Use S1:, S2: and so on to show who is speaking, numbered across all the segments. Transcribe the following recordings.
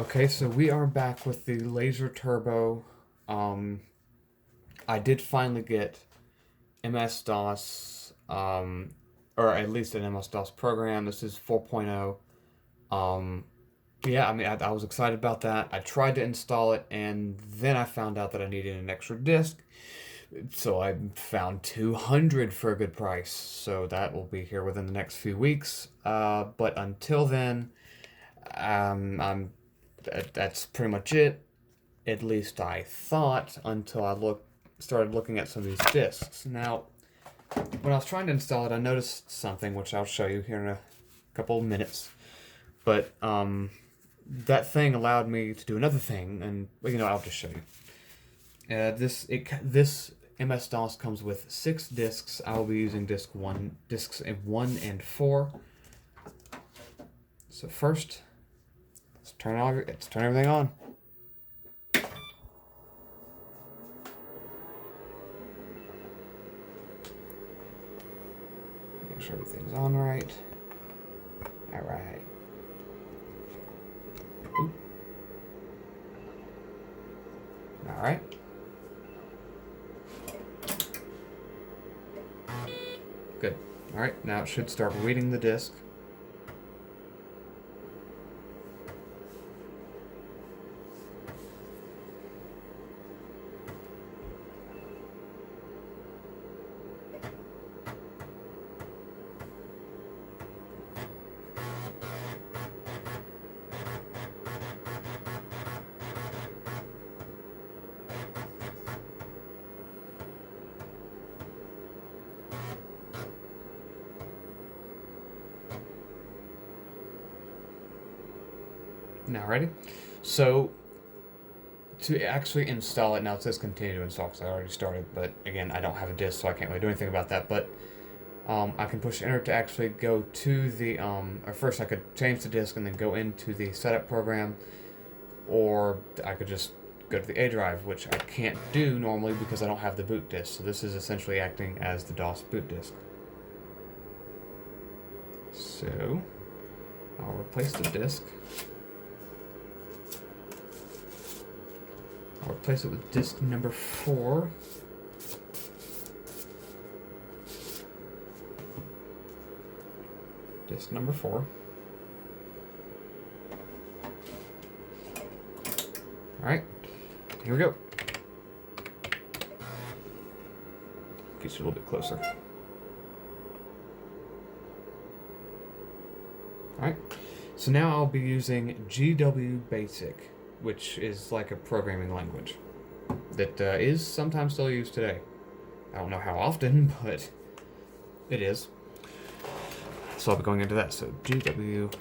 S1: Okay, so we are back with the Laser Turbo. I did finally get MS-DOS, or at least an MS-DOS program. This is 4.0. Yeah, I mean, I was excited about that. I tried to install it, and then I found out that I needed an extra disk. So I found 200 for a good price. So that will be here within the next few weeks. But until then, that's pretty much it. At least I thought until I started looking at some of these discs. Now, when I was trying to install it, I noticed something which I'll show you here in a couple of minutes. But that thing allowed me to do another thing, and I'll just show you. This MS-DOS comes with 6 discs. I will be using discs 1 and 4. So first, let's turn everything on. Make sure everything's on right. All right. Oop. All right. Good. All right. Now it should start reading the disk. Now ready? So to actually install it, now it says continue to install because I already started, but again, I don't have a disk, so I can't really do anything about that. But I can push enter to actually go to the, or first I could change the disk and then go into the setup program, or I could just go to the A drive, which I can't do normally because I don't have the boot disk. So this is essentially acting as the DOS boot disk. So I'll replace the disk. I'll replace it with disk number 4. Disk number 4. Alright, here we go. Get you a little bit closer. Alright, so now I'll be using GW Basic, which is like a programming language that is sometimes still used today. I don't know how often, but it is. So I'll be going into that. So GW.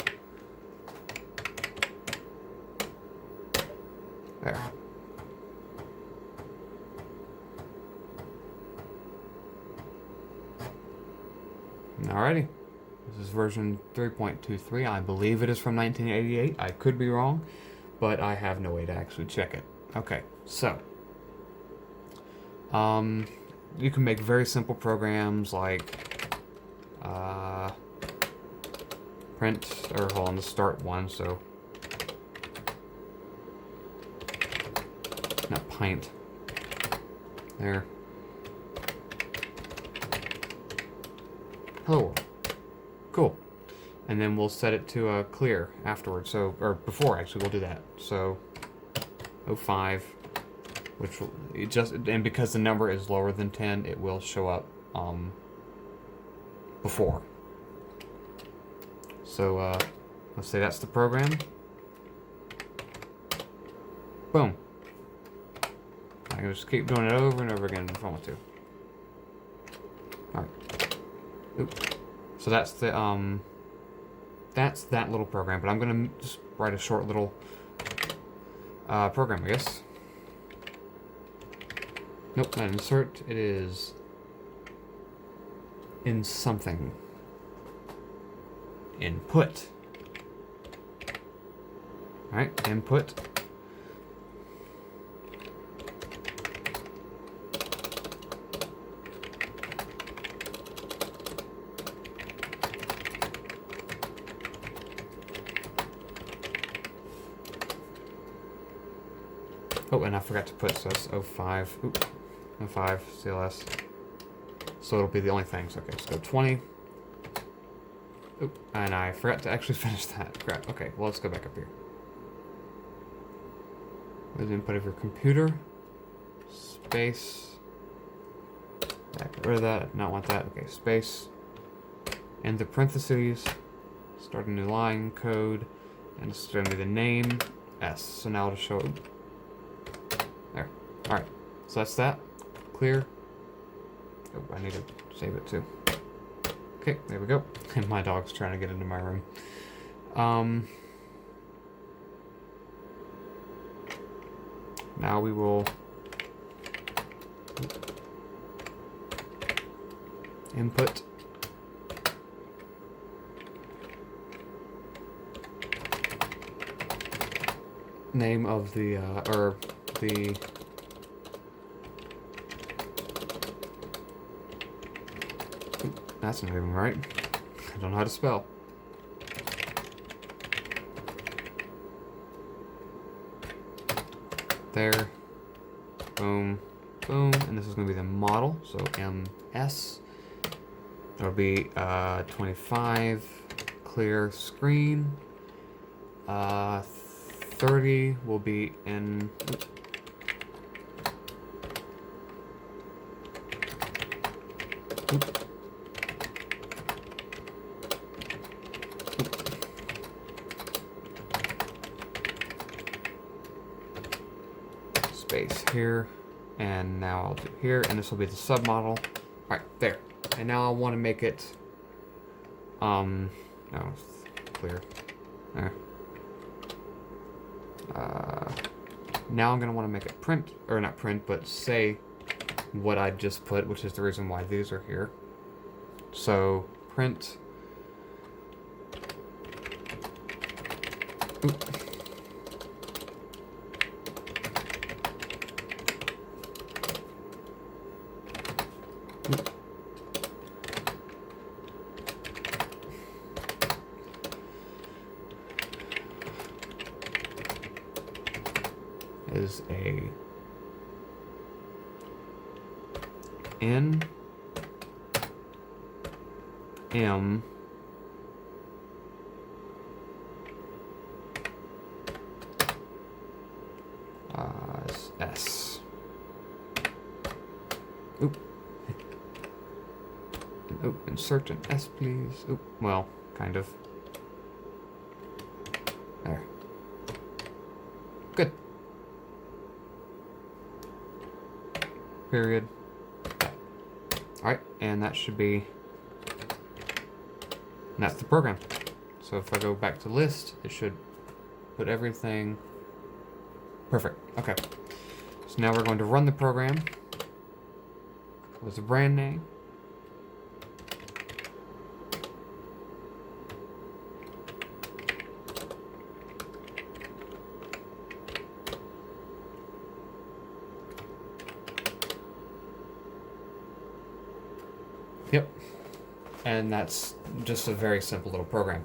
S1: There. Alrighty. This is version 3.23. I believe it is from 1988. I could be wrong, but I have no way to actually check it. Okay, so you can make very simple programs like print, or hold on, to start one, so not pint. There. Hello. Cool. And then we'll set it to clear afterwards. So, or before actually, we'll do that. So 05, which will and because the number is lower than 10, it will show up before. So let's say that's the program. Boom. I can just keep doing it over and over again if I want to. All right. Oops. So that's the that's that little program, but I'm gonna just write a short little program, I guess. Nope, not insert. It is in something. Input. All right, input. Oh, and I forgot to put, so that's 05. Oop, 05 CLS. So it'll be the only thing. So okay, let's go 20. Oop, and I forgot to actually finish that. Crap. Okay, well, let's go back up here. Where's the input of your computer? Space. Get rid of that. I do not want that. Okay, space. And the parentheses. Start a new line, code. And it's going to be the name, S. So now it'll show. There. Alright. So that's that. Clear. Oh, I need to save it too. Okay, there we go. And my dog's trying to get into my room. Now we will input name of the or the that's not even right. I don't know how to spell. There. Boom. Boom. And this is going to be the model. So MS. That'll be 25. Clear screen. 30 will be in. Oop. Space here, and now I'll do here, and this will be the submodel. Alright, there. And now I want to make it, no, clear. There. Now I'm going to want to make it print, or not print, but say what I just put, which is the reason why these are here. So, print. Oop. Is a N M S. Oop. Oop, insert an S, please. Oop, well, kind of. There. Good. Period. Alright, and that should be, and that's the program. So if I go back to list, it should put everything perfect. Okay. So now we're going to run the program. What's the brand name? Yep. And that's just a very simple little program.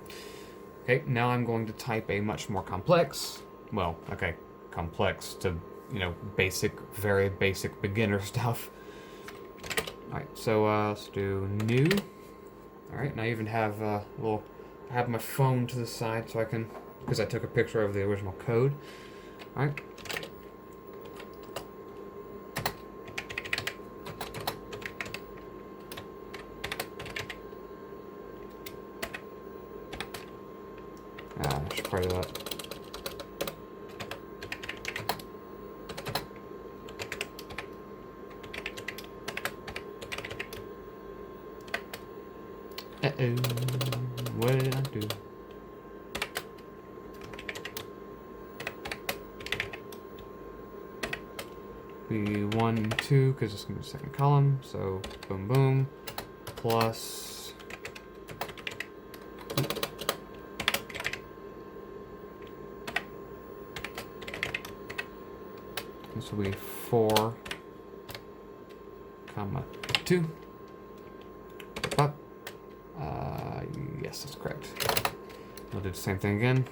S1: Okay, now I'm going to type a much more complex, well, okay, complex to, you know, basic, very basic beginner stuff. Alright, so let's do new. Alright, and I even have a little, I have my phone to the side so I can, because I took a picture of the original code. Alright. I should probably do that. Uh-oh, what did I do? Be 1 and 2, because it's going to be the second column, so boom, boom, plus... This will be 4, comma 2. Up. Yes, that's correct. We'll do the same thing again.